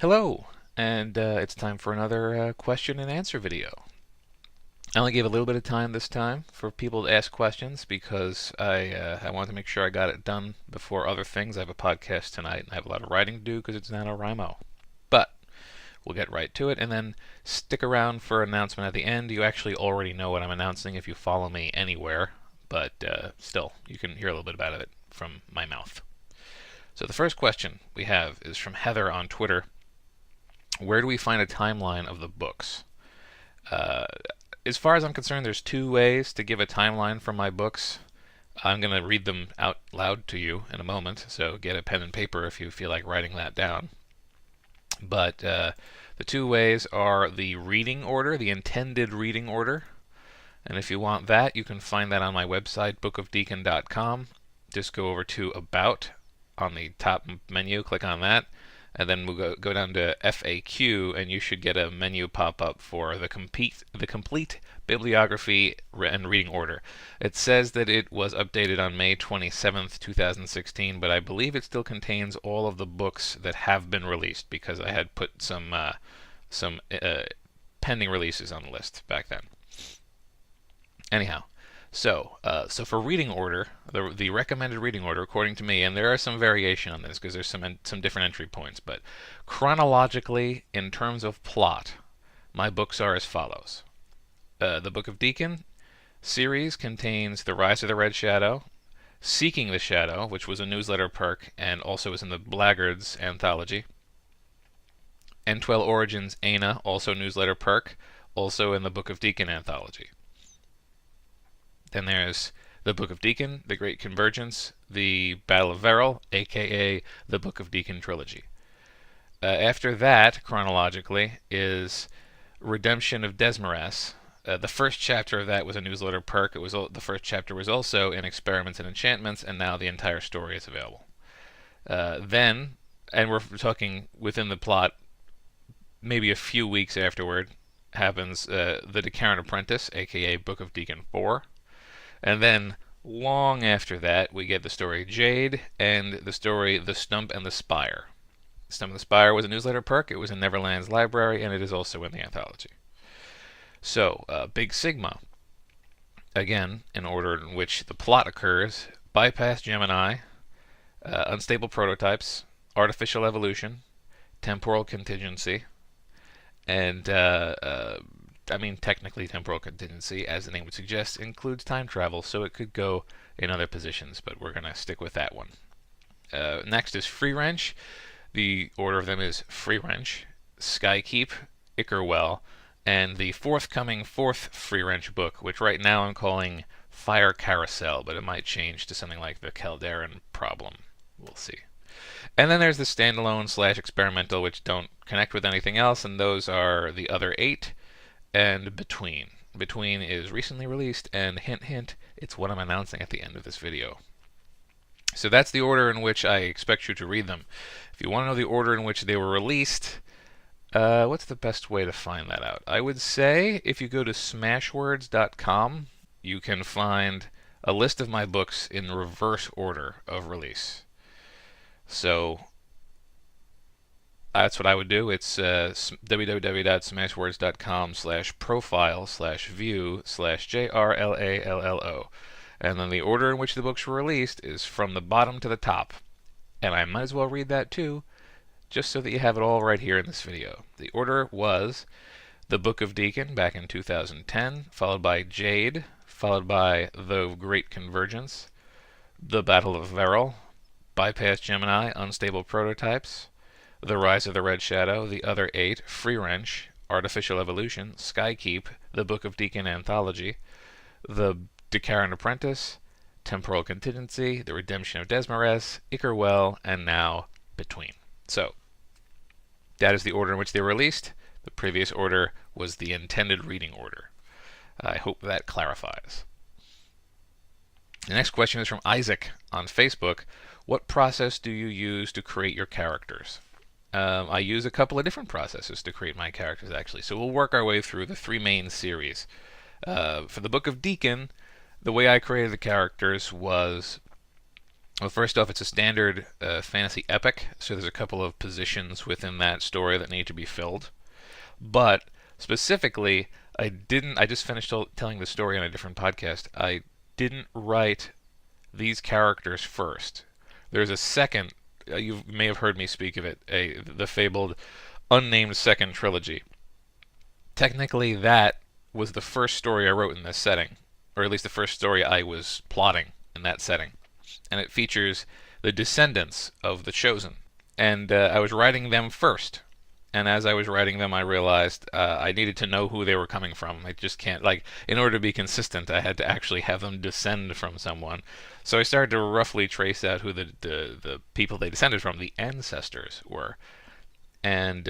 Hello, and it's time for another question and answer video. I only gave a little bit of time this time for people to ask questions because I wanted to make sure I got it done before other things. I have a podcast tonight, and I have a lot of writing to do because it's NaNoWriMo. But we'll get right to it, and then stick around for an announcement at the end. You actually already know what I'm announcing if you follow me anywhere, but still, you can hear a little bit about it from my mouth. So the first question we have is from Heather on Twitter. Where do we find a timeline of the books? Uh, as far as I'm concerned, there's two ways to give a timeline for my books. I'm going to read them out loud to you in a moment, so get a pen and paper if you feel like writing that down. But the two ways are the reading order, the intended reading order. And if you want that, you can find that on my website, bookofdeacon.com. Just go over to About on the top menu, click on that, and then we'll go down to FAQ, and you should get a menu pop up for the complete bibliography and reading order. It says that it was updated on May 27th, 2016, but I believe it still contains all of the books that have been released because I had put some pending releases on the list back then. Anyhow, so for reading order, the recommended reading order, according to me, and there are some variation on this because there's some different entry points, but chronologically, in terms of plot, my books are as follows. The Book of Deacon series contains The Rise of the Red Shadow, Seeking the Shadow, which was a newsletter perk and also was in the Blackguards anthology, N12 Origins Aina, also newsletter perk, also in the Book of Deacon anthology. Then there's the Book of Deacon, The Great Convergence, The Battle of Veril, aka the Book of Deacon trilogy. After that, chronologically, is Redemption of Desmarais. The first chapter of that was a newsletter perk. The first chapter was also in Experiments and Enchantments, and now the entire story is available. Then, and we're talking within the plot, maybe a few weeks afterward, happens The Decaran Apprentice, aka Book of Deacon 4. And then, long after that, we get the story Jade and the story The Stump and the Spire. The Stump and the Spire was a newsletter perk. It was in Neverland's library, and it is also in the anthology. So, Big Sigma. Again, in order in which the plot occurs, Bypass Gemini, Unstable Prototypes, Artificial Evolution, Temporal Contingency, and technically temporal contingency, as the name would suggest, includes time travel, so it could go in other positions, but we're going to stick with that one. Next is Free Wrench. The order of them is Free Wrench, Skykeep, Ickerwell, and the forthcoming fourth Free Wrench book, which right now I'm calling Fire Carousel, but it might change to something like the Calderan Problem. We'll see. And then there's the standalone / experimental, which don't connect with anything else, and those are the other 8. And Between. Between is recently released, and hint hint, it's what I'm announcing at the end of this video. So that's the order in which I expect you to read them. If you want to know the order in which they were released, what's the best way to find that out? I would say if you go to smashwords.com, you can find a list of my books in reverse order of release. So that's what I would do. It's www.smashwords.com/profile/view/JRLALLO. And then the order in which the books were released is from the bottom to the top. And I might as well read that too, just so that you have it all right here in this video. The order was The Book of Deacon back in 2010, followed by Jade, followed by The Great Convergence, The Battle of Veril, Bypass Gemini, Unstable Prototypes, The Rise of the Red Shadow, the other 8, Free Wrench, Artificial Evolution, Skykeep, The Book of Deacon Anthology, The Decaran Apprentice, Temporal Contingency, The Redemption of Desmarais, Ickerwell, and now Between. So, that is the order in which they were released. The previous order was the intended reading order. I hope that clarifies. The next question is from Isaac on Facebook. What process do you use to create your characters? I use a couple of different processes to create my characters, actually. So we'll work our way through the 3 main series. For the Book of Deacon, the way I created the characters was Well, first off, it's a standard fantasy epic, so there's a couple of positions within that story that need to be filled. But specifically, I just finished telling the story on a different podcast. I didn't write these characters first. There's a second, you may have heard me speak of it, the fabled unnamed second trilogy. Technically, that was the first story I wrote in this setting, or at least the first story I was plotting in that setting. And it features the descendants of the Chosen. And I was writing them first. And as I was writing them, I realized I needed to know who they were coming from. I just can't, like, in order to be consistent, I had to actually have them descend from someone. So I started to roughly trace out who the people they descended from, the ancestors, were. And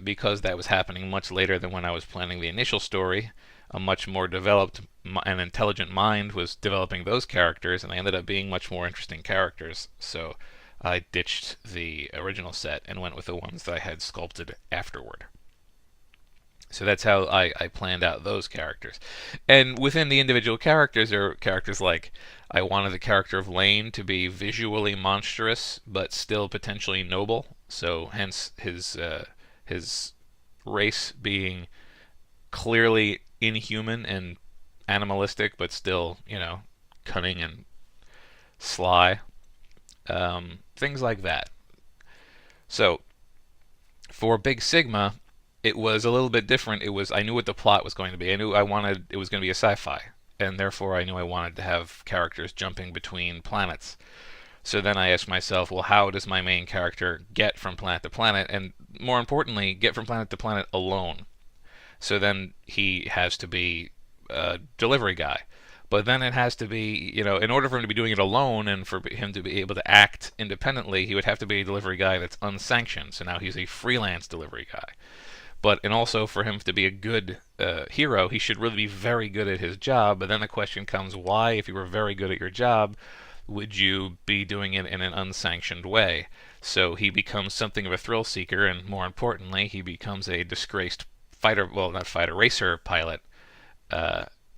because that was happening much later than when I was planning the initial story, a much more developed and intelligent mind was developing those characters, and they ended up being much more interesting characters. So I ditched the original set and went with the ones that I had sculpted afterward. So that's how I planned out those characters. And within the individual characters, there are characters like I wanted the character of Lane to be visually monstrous, but still potentially noble. So hence his race being clearly inhuman and animalistic, but still, cunning and sly. Things like that. So for Big Sigma, it was a little bit different. I knew what the plot was going to be. I knew it was going to be a sci-fi, and therefore I knew I wanted to have characters jumping between planets. So then I asked myself, well, how does my main character get from planet to planet, and more importantly, get from planet to planet alone? So then he has to be a delivery guy. But then it has to be, in order for him to be doing it alone and for him to be able to act independently, he would have to be a delivery guy that's unsanctioned. So now he's a freelance delivery guy. And also for him to be a good hero, he should really be very good at his job. But then the question comes, why, if you were very good at your job, would you be doing it in an unsanctioned way? So he becomes something of a thrill seeker, and more importantly, he becomes a disgraced racer pilot.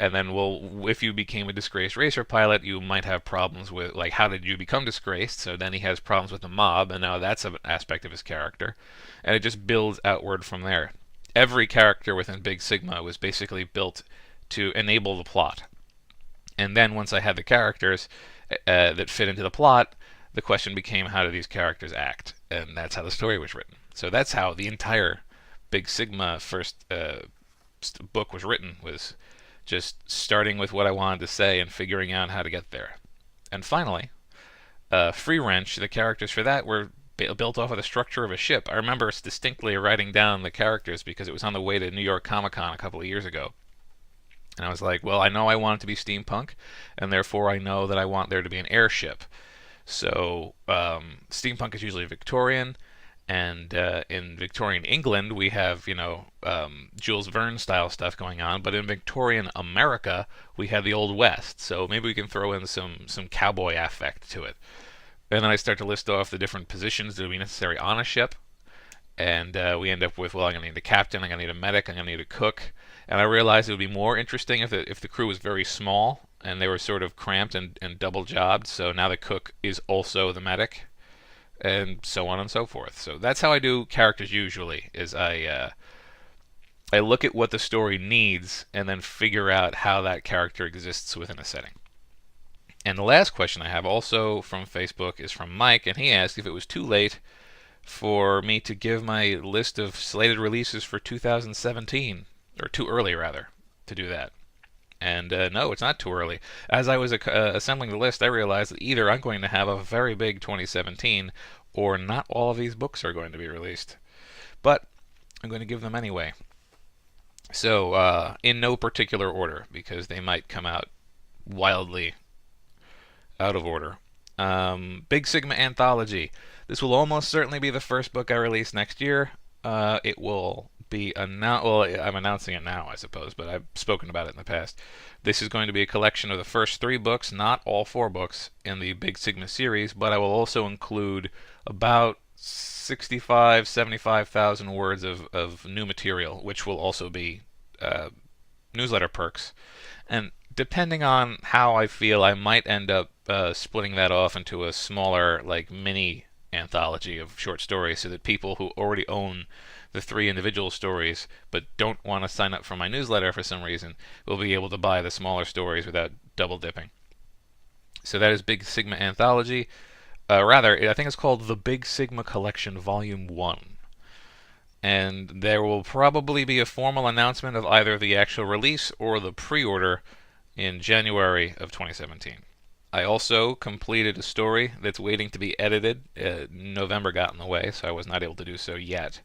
And then, if you became a disgraced racer pilot, you might have problems with, like, how did you become disgraced? So then he has problems with the mob, and now that's an aspect of his character. And it just builds outward from there. Every character within Big Sigma was basically built to enable the plot. And then once I had the characters that fit into the plot, the question became, how do these characters act? And that's how the story was written. So that's how the entire Big Sigma first book was written, was just starting with what I wanted to say and figuring out how to get there. And finally, Free Wrench, the characters for that were built off of the structure of a ship. I remember distinctly writing down the characters because it was on the way to New York Comic Con a couple of years ago. And I was like, well, I know I want it to be steampunk, and therefore I know that I want there to be an airship. So steampunk is usually Victorian, and in Victorian England we have Jules Verne style stuff going on, but in Victorian America we have the Old West. So maybe we can throw in some cowboy affect to it. And then I start to list off the different positions that would be necessary on a ship, and we end up with, well, I'm going to need a captain, I'm going to need a medic, I'm going to need a cook. And I realized it would be more interesting if the crew was very small and they were sort of cramped and double jobbed. So now the cook is also the medic, and so on and so forth. So that's how I do characters usually, is I look at what the story needs and then figure out how that character exists within a setting. And the last question I have, also from Facebook, is from Mike, and he asked if it was too late for me to give my list of slated releases for 2017, or too early rather, to do that. And no, it's not too early. As I was assembling the list, I realized that either I'm going to have a very big 2017, or not all of these books are going to be released. But I'm going to give them anyway. So, in no particular order, because they might come out wildly out of order. Big Sigma Anthology. This will almost certainly be the first book I release next year. It will be well, I'm announcing it now, I suppose, but I've spoken about it in the past. This is going to be a collection of the first 3 books, not all 4 books in the Big Sigma series, but I will also include about 75,000 words of new material, which will also be newsletter perks. And depending on how I feel, I might end up splitting that off into a smaller, like, mini anthology of short stories so that people who already own the 3 individual stories but don't want to sign up for my newsletter for some reason will be able to buy the smaller stories without double dipping. So that is Big Sigma Anthology. Rather, I think it's called the Big Sigma Collection Volume 1. And there will probably be a formal announcement of either the actual release or the pre-order in January of 2017. I also completed a story that's waiting to be edited. November got in the way, so I was not able to do so yet.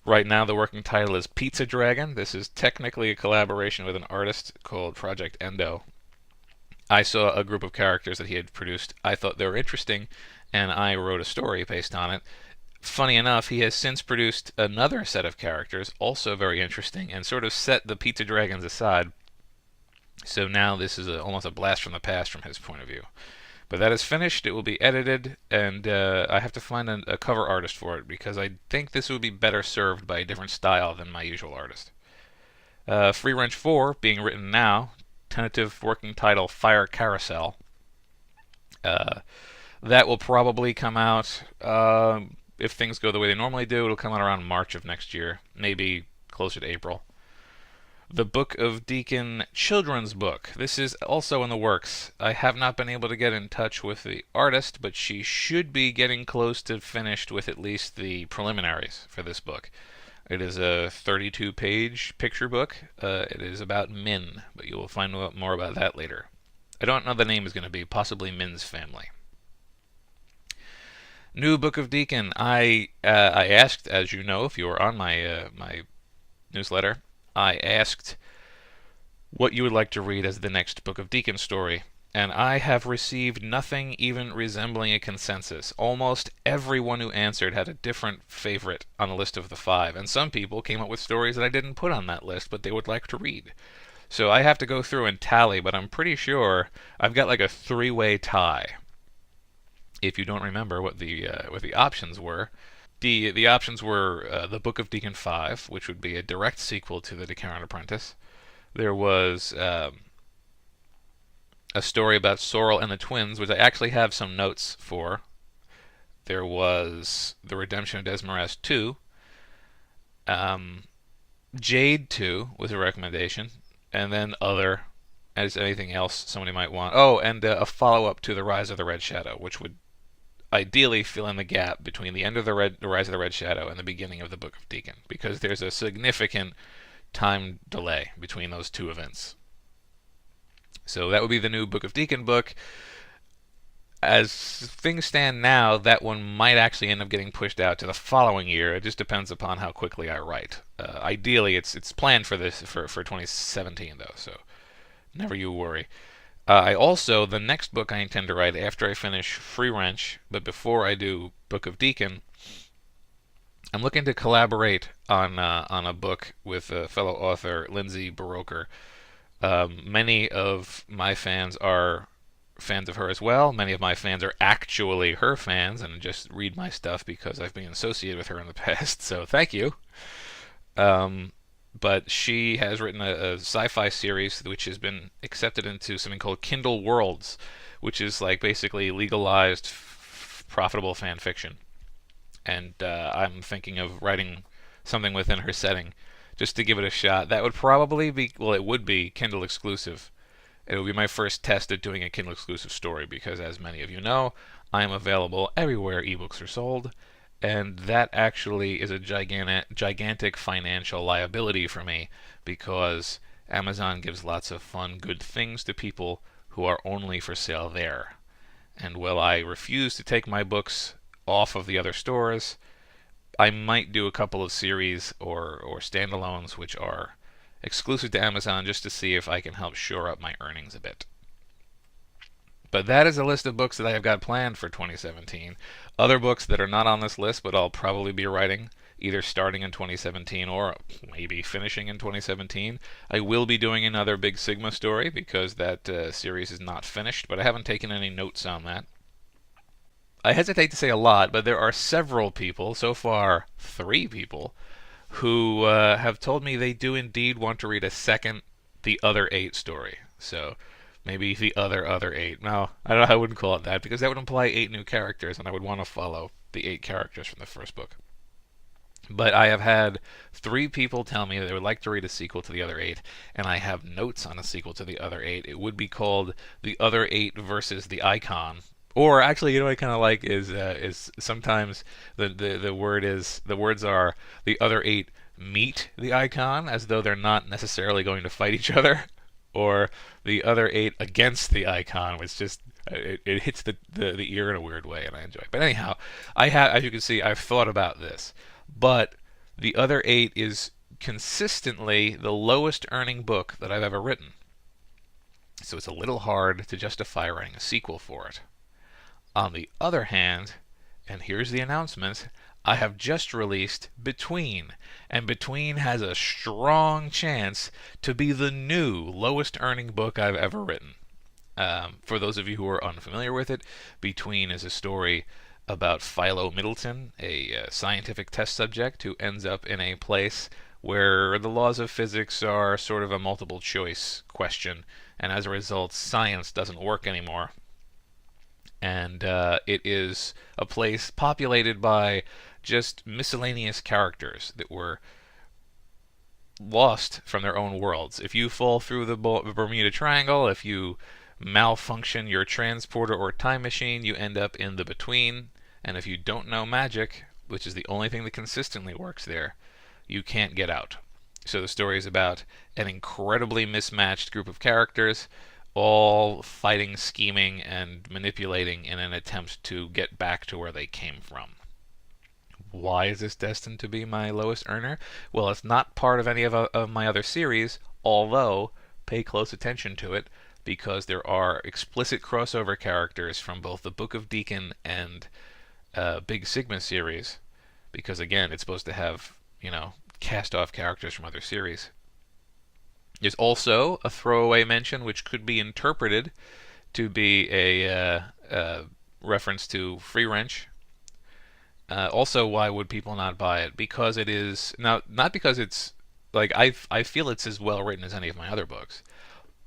Right now, the working title is Pizza Dragon. This is technically a collaboration with an artist called Project Endo. I saw a group of characters that he had produced. I thought they were interesting, and I wrote a story based on it. Funny enough, he has since produced another set of characters, also very interesting, and sort of set the Pizza Dragons aside. So now this is almost a blast from the past from his point of view. But that is finished. It will be edited, and I have to find a cover artist for it because I think this would be better served by a different style than my usual artist. Free Wrench 4 being written now. Tentative working title Fire Carousel. That will probably come out, if things go the way they normally do, it'll come out around March of next year, maybe closer to April. The Book of Deacon children's book. This is also in the works. I have not been able to get in touch with the artist, but she should be getting close to finished with at least the preliminaries for this book. It is a 32-page picture book. It is about Min, but you will find out more about that later. I don't know the name is going to be, possibly Min's family. New Book of Deacon. I asked, as you know, if you were on my my newsletter, I asked what you would like to read as the next Book of Deacon story, and I have received nothing even resembling a consensus. Almost everyone who answered had a different favorite on the list of the 5, and some people came up with stories that I didn't put on that list, but they would like to read. So I have to go through and tally, but I'm pretty sure I've got like a 3-way tie. If you don't remember what the options were, the options were the Book of Deacon 5, which would be a direct sequel to the Dacaran Apprentice. There was a story about Sorrel and the Twins, which I actually have some notes for. There was The Redemption of Desmarais 2. Jade 2 was a recommendation, and then other, as anything else somebody might want. Oh, and a follow-up to The Rise of the Red Shadow, which would ideally fill in the gap between the end of the Rise of the Red Shadow and the beginning of the Book of Deacon, because there's a significant time delay between those 2 events. So that would be the new Book of Deacon book. As things stand now, that one might actually end up getting pushed out to the following year. It just depends upon how quickly I write. Ideally, it's planned for this for 2017 though, so never you worry. The next book I intend to write after I finish Free Wrench, but before I do Book of Deacon, I'm looking to collaborate on a book with a fellow author, Lindsay Baroker. Many of my fans are fans of her as well. Many of my fans are actually her fans and just read my stuff because I've been associated with her in the past, so thank you. But she has written a sci-fi series which has been accepted into something called Kindle Worlds, which is like basically legalized, profitable fan fiction. And I'm thinking of writing something within her setting just to give it a shot. That would probably be, well, it would be Kindle exclusive. It would be my first test at doing a Kindle exclusive story because, as many of you know, I am available everywhere ebooks are sold. And that actually is a gigantic financial liability for me because Amazon gives lots of fun, good things to people who are only for sale there. And while I refuse to take my books off of the other stores, I might do a couple of series or standalones which are exclusive to Amazon just to see if I can help shore up my earnings a bit. But that is a list of books that I have got planned for 2017. Other books that are not on this list, but I'll probably be writing, either starting in 2017 or maybe finishing in 2017. I will be doing another Big Sigma story because that series is not finished, but I haven't taken any notes on that. I hesitate to say a lot, but there are several people, so far 3 people, who have told me they do indeed want to read a second the other 8 story. So maybe the other 8. No, I don't know. I wouldn't call it that because that would imply 8 new characters, and I would want to follow the 8 characters from the first book. But I have had 3 people tell me that they would like to read a sequel to the other 8, and I have notes on a sequel to the other 8. It would be called The Other 8 versus the Icon. Or actually, you know what I kind of like is sometimes the words are the other 8 meet the Icon as though they're not necessarily going to fight each other, or the other 8 against the Icon, which just it hits the ear in a weird way, and I enjoy it. But anyhow, I have, as you can see, I've thought about this, but the other 8 is consistently the lowest earning book that I've ever written. So it's a little hard to justify writing a sequel for it. On the other hand, and here's the announcement, I have just released Between, and Between has a strong chance to be the new lowest earning book I've ever written. For those of you who are unfamiliar with it, Between is a story about Philo Middleton, a scientific test subject who ends up in a place where the laws of physics are sort of a multiple choice question, and as a result, science doesn't work anymore. And it is a place populated by just miscellaneous characters that were lost from their own worlds. If you fall through the Bermuda Triangle, if you malfunction your transporter or time machine, you end up in the Between. And if you don't know magic, which is the only thing that consistently works there, you can't get out. So the story is about an incredibly mismatched group of characters, all fighting, scheming, and manipulating in an attempt to get back to where they came from. Why is this destined to be my lowest earner? Well, it's not part of any of my other series, although pay close attention to it because there are explicit crossover characters from both the Book of Deacon and Big Sigma series, because again, it's supposed to have, cast off characters from other series. There's also a throwaway mention which could be interpreted to be a reference to Free Wrench. Also, why would people not buy it? Because it is now not because it's like I feel it's as well written as any of my other books,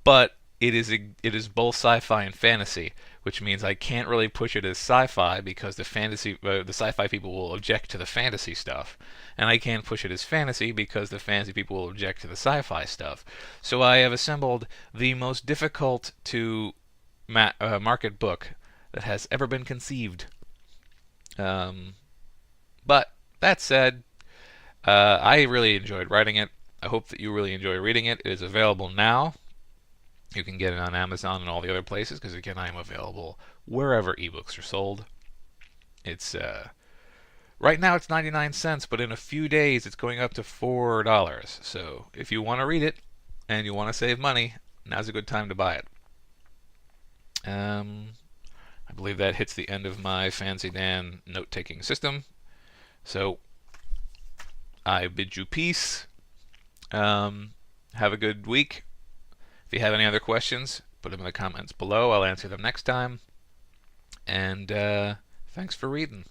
but it is both sci-fi and fantasy, which means I can't really push it as sci-fi because the sci-fi people will object to the fantasy stuff, and I can't push it as fantasy because the fantasy people will object to the sci-fi stuff. So I have assembled the most difficult to market book that has ever been conceived. But that said, I really enjoyed writing it. I hope that you really enjoy reading it. It is available now. You can get it on Amazon and all the other places because, again, I am available wherever ebooks are sold. It's right now it's 99 cents, but in a few days it's going up to $4. So if you want to read it and you want to save money, now's a good time to buy it. I believe that hits the end of my Fancy Dan note-taking system. So I bid you peace. Have a good week. If you have any other questions, put them in the comments below. I'll answer them next time. And thanks for reading.